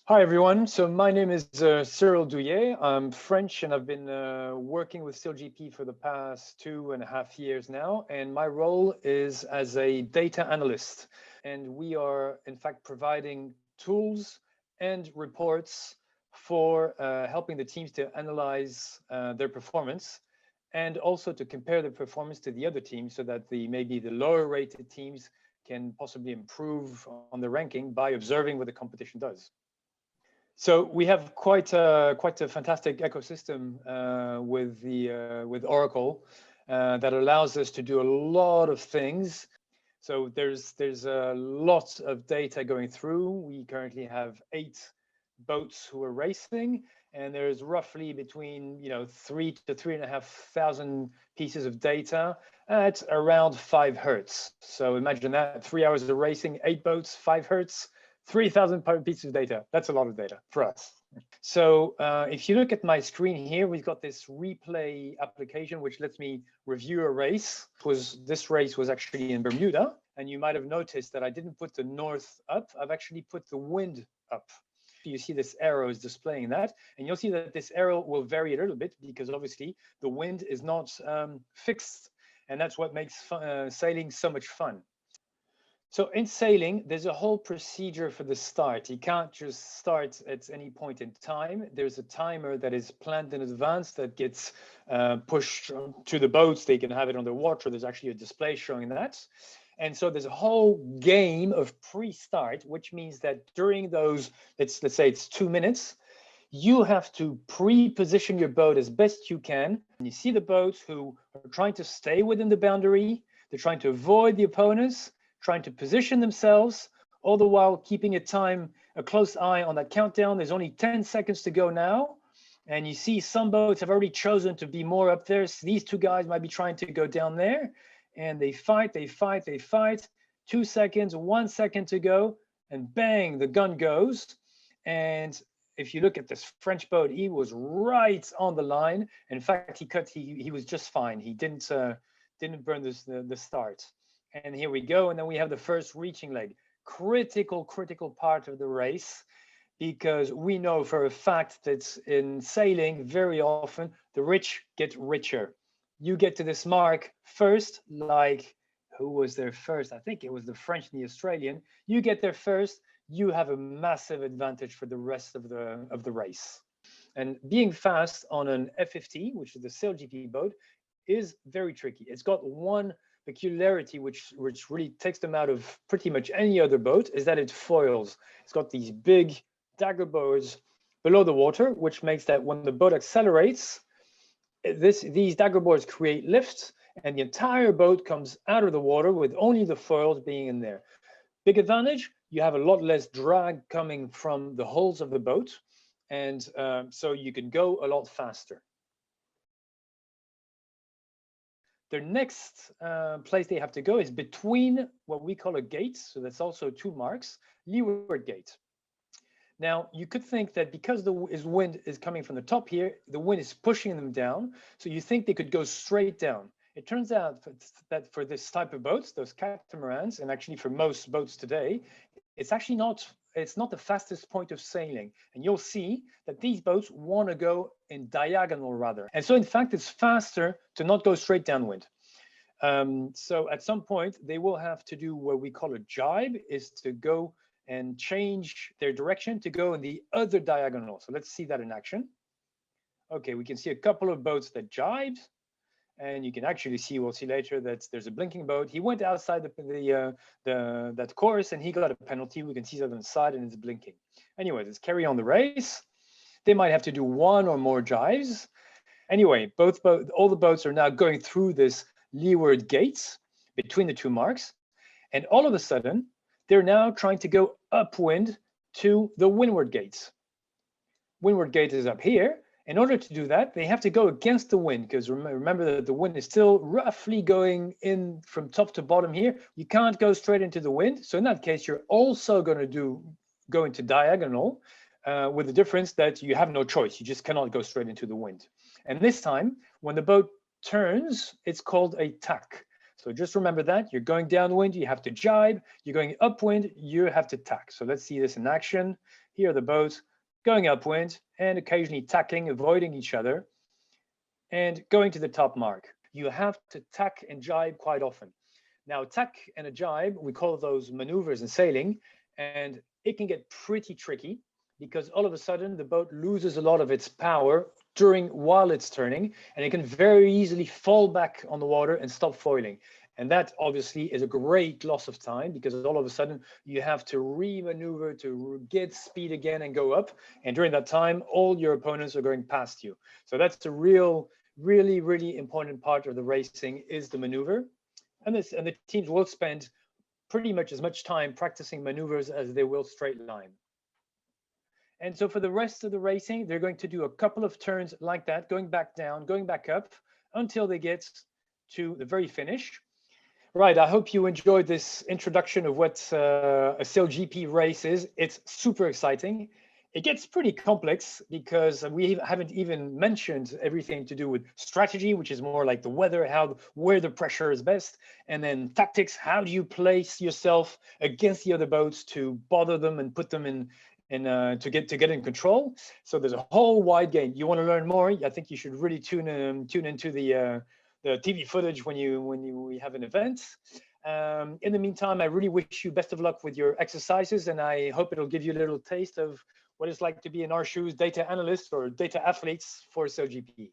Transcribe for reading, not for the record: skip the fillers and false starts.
Hi, everyone. So my name is Cyril Douillet. I'm French, and I've been working with SailGP for the past 2.5 years now. And my role is as a data analyst. And we are, in fact, providing tools and reports for helping the teams to analyze their performance and also to compare the performance to the other teams so that maybe the lower rated teams can possibly improve on the ranking by observing what the competition does. So we have quite a fantastic ecosystem with Oracle that allows us to do a lot of things. So there's a lot of data going through. We currently have 8 boats who are racing, and there's roughly between 3 to 3,500 pieces of data at around 5 hertz. So imagine that 3 hours of racing, 8 boats, 5 hertz. 3,000 pieces of data. That's a lot of data for us. So if you look at my screen here, we've got this replay application, which lets me review a race. This race was actually in Bermuda. And you might have noticed that I didn't put the north up. I've actually put the wind up. You see this arrow is displaying that. And you'll see that this arrow will vary a little bit because obviously the wind is not fixed. And that's what makes sailing so much fun. So in sailing, there's a whole procedure for the start. You can't just start at any point in time. There's a timer that is planned in advance that gets pushed to the boats. They can have it on the water. There's actually a display showing that. And so there's a whole game of pre-start, which means that during those, let's say it's 2 minutes, you have to pre-position your boat as best you can. And you see the boats who are trying to stay within the boundary. They're trying to avoid the opponents, trying to position themselves, all the while keeping a close eye on that countdown. There's only 10 seconds to go now. And you see some boats have already chosen to be more up there. So these 2 guys might be trying to go down there. And they fight. 2 seconds, 1 second to go. And bang, the gun goes. And if you look at this French boat, he was right on the line. In fact, he was just fine. He didn't burn the start. And here we go. And then we have the first reaching leg. Critical part of the race, because we know for a fact that in sailing, very often, the rich get richer. You get to this mark first, like who was there first? I think it was the French and the Australian. You get there first, you have a massive advantage for the rest of the race. And being fast on an F50, which is the SailGP boat, is very tricky. It's got one peculiarity which really takes them out of pretty much any other boat, is that it foils. It's got these big dagger boards below the water, which makes that when the boat accelerates, these dagger boards create lift, and the entire boat comes out of the water with only the foils being in there. Big advantage, you have a lot less drag coming from the hulls of the boat, and so you can go a lot faster. The next place they have to go is between what we call a gate, so that's also 2 marks, leeward gate. Now, you could think that because the wind is coming from the top here, the wind is pushing them down, so you think they could go straight down. It turns out that for this type of boats, those catamarans, and actually for most boats today, it's actually not the fastest point of sailing. And you'll see that these boats want to go in diagonal rather. And so in fact, it's faster to not go straight downwind. So at some point, they will have to do what we call a jibe, is to go and change their direction to go in the other diagonal. So let's see that in action. Okay, we can see a couple of boats that jibed. And you can actually see, we'll see later, that there's a blinking boat. He went outside that course and he got a penalty. We can see that on the side and it's blinking. Anyway, let's carry on the race. They might have to do 1 or more jives. Anyway, all the boats are now going through this leeward gate between the 2 marks. And all of a sudden, they're now trying to go upwind to the windward gates. Windward gate is up here. In order to do that, they have to go against the wind, because remember that the wind is still roughly going in from top to bottom here. You can't go straight into the wind. So in that case, you're also going to go into diagonal, with the difference that you have no choice. You just cannot go straight into the wind. And this time, when the boat turns, it's called a tack. So just remember that. You're going downwind, you have to jibe. You're going upwind, you have to tack. So let's see this in action. Here are the boats going upwind and occasionally tacking, avoiding each other, and going to the top mark. You have to tack and jibe quite often. Now, tack and a jibe, we call those maneuvers in sailing, and it can get pretty tricky because all of a sudden the boat loses a lot of its power while it's turning, and it can very easily fall back on the water and stop foiling. And that obviously is a great loss of time because all of a sudden you have to re-maneuver to get speed again and go up. And during that time, all your opponents are going past you. So that's the really important part of the racing is the maneuver. And the teams will spend pretty much as much time practicing maneuvers as they will straight line. And so for the rest of the racing, they're going to do a couple of turns like that, going back down, going back up until they get to the very finish. Right, I hope you enjoyed this introduction of what a SailGP race is. It's super exciting. It gets pretty complex because we haven't even mentioned everything to do with strategy, which is more like the weather, where the pressure is best, and then tactics. How do you place yourself against the other boats to bother them and put them in to get in control? So there's a whole wide game. You want to learn more? I think you should really tune into the TV footage when we have an event. In the meantime, I really wish you best of luck with your exercises, and I hope it'll give you a little taste of what it's like to be in our shoes, data analysts or data athletes for SailGP.